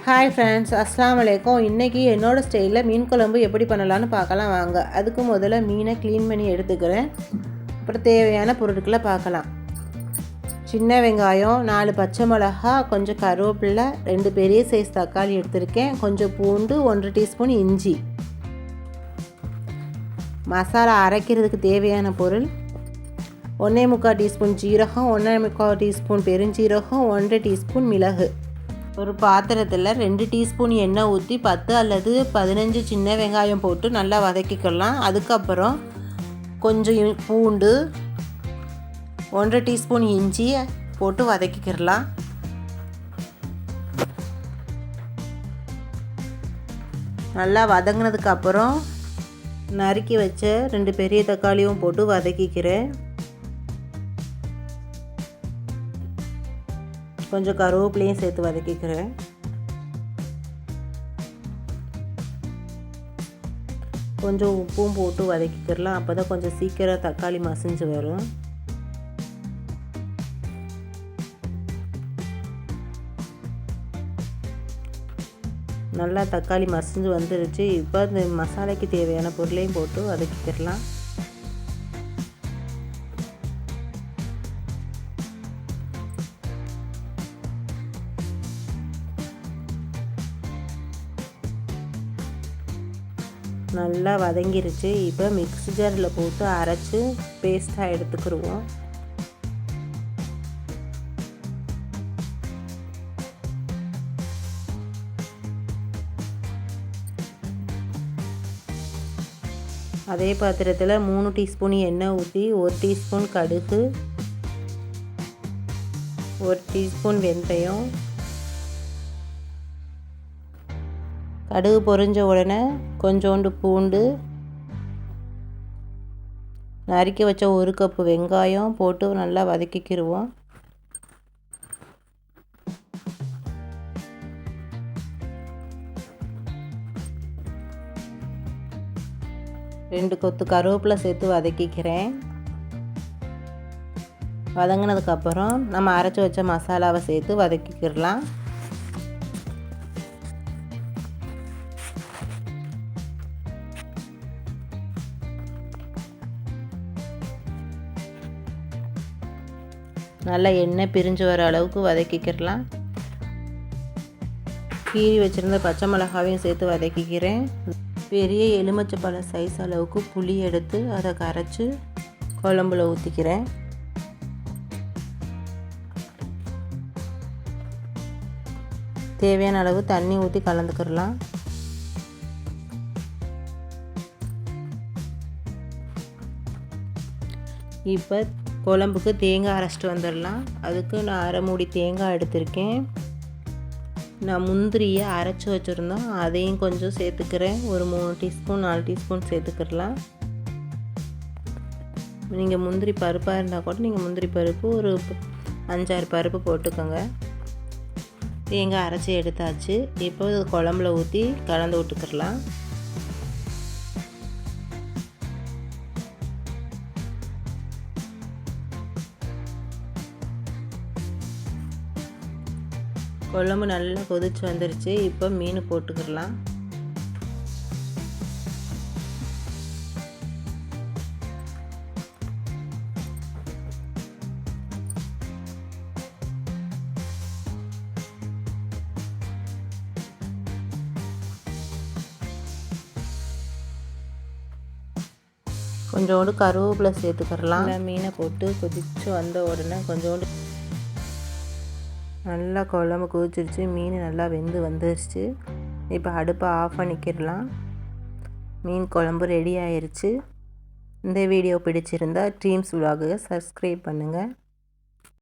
Hi friends, அஸ்ஸலாமு அலைக்கும். இன்றைக்கி என்னோடய ஸ்டைலில் மீன் குழம்பு எப்படி பண்ணலான்னு பார்க்கலாம் வாங்க. அதுக்கு முதல்ல மீனை க்ளீன் பண்ணி எடுத்துக்கிறேன். அப்புறம் தேவையான பொருட்களை பார்க்கலாம். சின்ன வெங்காயம், 4 பச்சை மிளகா, கொஞ்சம் கருவேப்பிலை, 2 பெரிய சைஸ் தக்காளி எடுத்திருக்கேன், கொஞ்சம் பூண்டு, 1 டீஸ்பூன் இஞ்சி. மசாலா அரைக்கிறதுக்கு தேவையான பொருள்: 1/4 டீஸ்பூன் ஜீரகம், 1/4 டீஸ்பூன் பெருஞ்சீரகம், 1 டீஸ்பூன் மிளகு. ஒரு பாத்திரத்தில் 2 டீஸ்பூன் எண்ணெய் ஊற்றி 10 அல்லது 15 சின்ன வெங்காயம் போட்டு நல்லா வதக்கிக்கலாம். அதுக்கப்புறம் கொஞ்சம் பூண்டு, 1 டீஸ்பூன் இஞ்சி போட்டு வதக்கிக்கலாம். நல்லா வதங்கினதுக்கப்புறம் நறுக்கி வச்ச 2 பெரிய தக்காளியும் போட்டு வதக்கிக்கிறேன். கொஞ்சம் கருவேப்பிலையும் சேர்த்து வதக்கிக்கிறேன். கொஞ்சம் உப்பும் போட்டு வதக்கிக்கிறலாம். அப்போ தான் கொஞ்சம் சீக்கிரம் தக்காளி மசிஞ்சு வரும். நல்லா தக்காளி மசிஞ்சு வந்துருச்சு. இப்போ இந்த மசாலைக்கு தேவையான பொருளையும் போட்டு வதக்கிக்கிறலாம். நல்லா வதங்கிருச்சு. இப்போ மிக்ஸி ஜாரில் போட்டு அரைச்சி பேஸ்ட்டாக எடுத்துக்கிடுவோம். அதே பாத்திரத்தில் 3 டீஸ்பூன் எண்ணெய் ஊற்றி 1 டீஸ்பூன் கடுகு, 1 டீஸ்பூன் வெந்தயம். கடுகு பொரிஞ்ச உடனே கொஞ்சோண்டு பூண்டு, நறுக்கி வச்ச 1 கப்பு வெங்காயம் போட்டு நல்லா வதக்கிக்கிடுவோம். ரெண்டு கொத்து கருவேப்பிலை சேர்த்து வதக்கிக்கிறேன். வதங்கினதுக்கப்புறம் நம்ம அரைச்சி வச்ச மசாலாவை சேர்த்து வதக்கிக்கிடலாம். நல்லா எண்ணெய் பிரிஞ்சு வர அளவுக்கு வதக்கிக்கிறலாம். கீறி வச்சுருந்த பச்சை மிளகாவையும் சேர்த்து வதக்கிக்கிறேன். பெரிய எலுமிச்சைப்பழ சைஸ் அளவுக்கு புளி எடுத்து அதை கரைச்சி குழம்புல ஊற்றிக்கிறேன். தேவையான அளவு தண்ணி ஊற்றி கலந்துக்கிடலாம். இப்போ குழம்புக்கு தேங்காய் அரைச்சிட்டு வந்துடலாம். அதுக்கு நான் அரை மூடி தேங்காய் எடுத்திருக்கேன். நான் முந்திரியை அரைச்சி வச்சுருந்தோம், அதையும் கொஞ்சம் சேர்த்துக்கிறேன். ஒரு 3 டீஸ்பூன் 4 டீஸ்பூன் சேர்த்துக்கிடலாம். நீங்கள் முந்திரி பருப்பாக இருந்தால் கூட நீங்கள் முந்திரி பருப்பு ஒரு 5-6 பருப்பு போட்டுக்கோங்க. தேங்காய் அரைச்சி எடுத்தாச்சு. இப்போ குழம்புல ஊற்றி கலந்து விட்டுக்கிடலாம். குழம்பு நல்லா கொதிச்சு வந்துருச்சு. இப்போ மீன் போட்டுக்கிடலாம். கொஞ்சோண்டு கருவேப்பிலை சேர்த்துக்கிடலாம். மீனை போட்டு கொதிச்சு வந்த உடனே கொஞ்சோண்டு நல்லா குழம்பு கொதிச்சிருச்சு. மீன் நல்லா வெந்து வந்துருச்சு. இப்போ அடுப்பை ஆஃப் பண்ணிக்கிடலாம். மீன் குழம்பு ரெடி ஆயிடுச்சு. இந்த வீடியோ பிடிச்சிருந்தா ட்ரீம்ஸ் vlog சப்ஸ்கிரைப் பண்ணுங்கள்.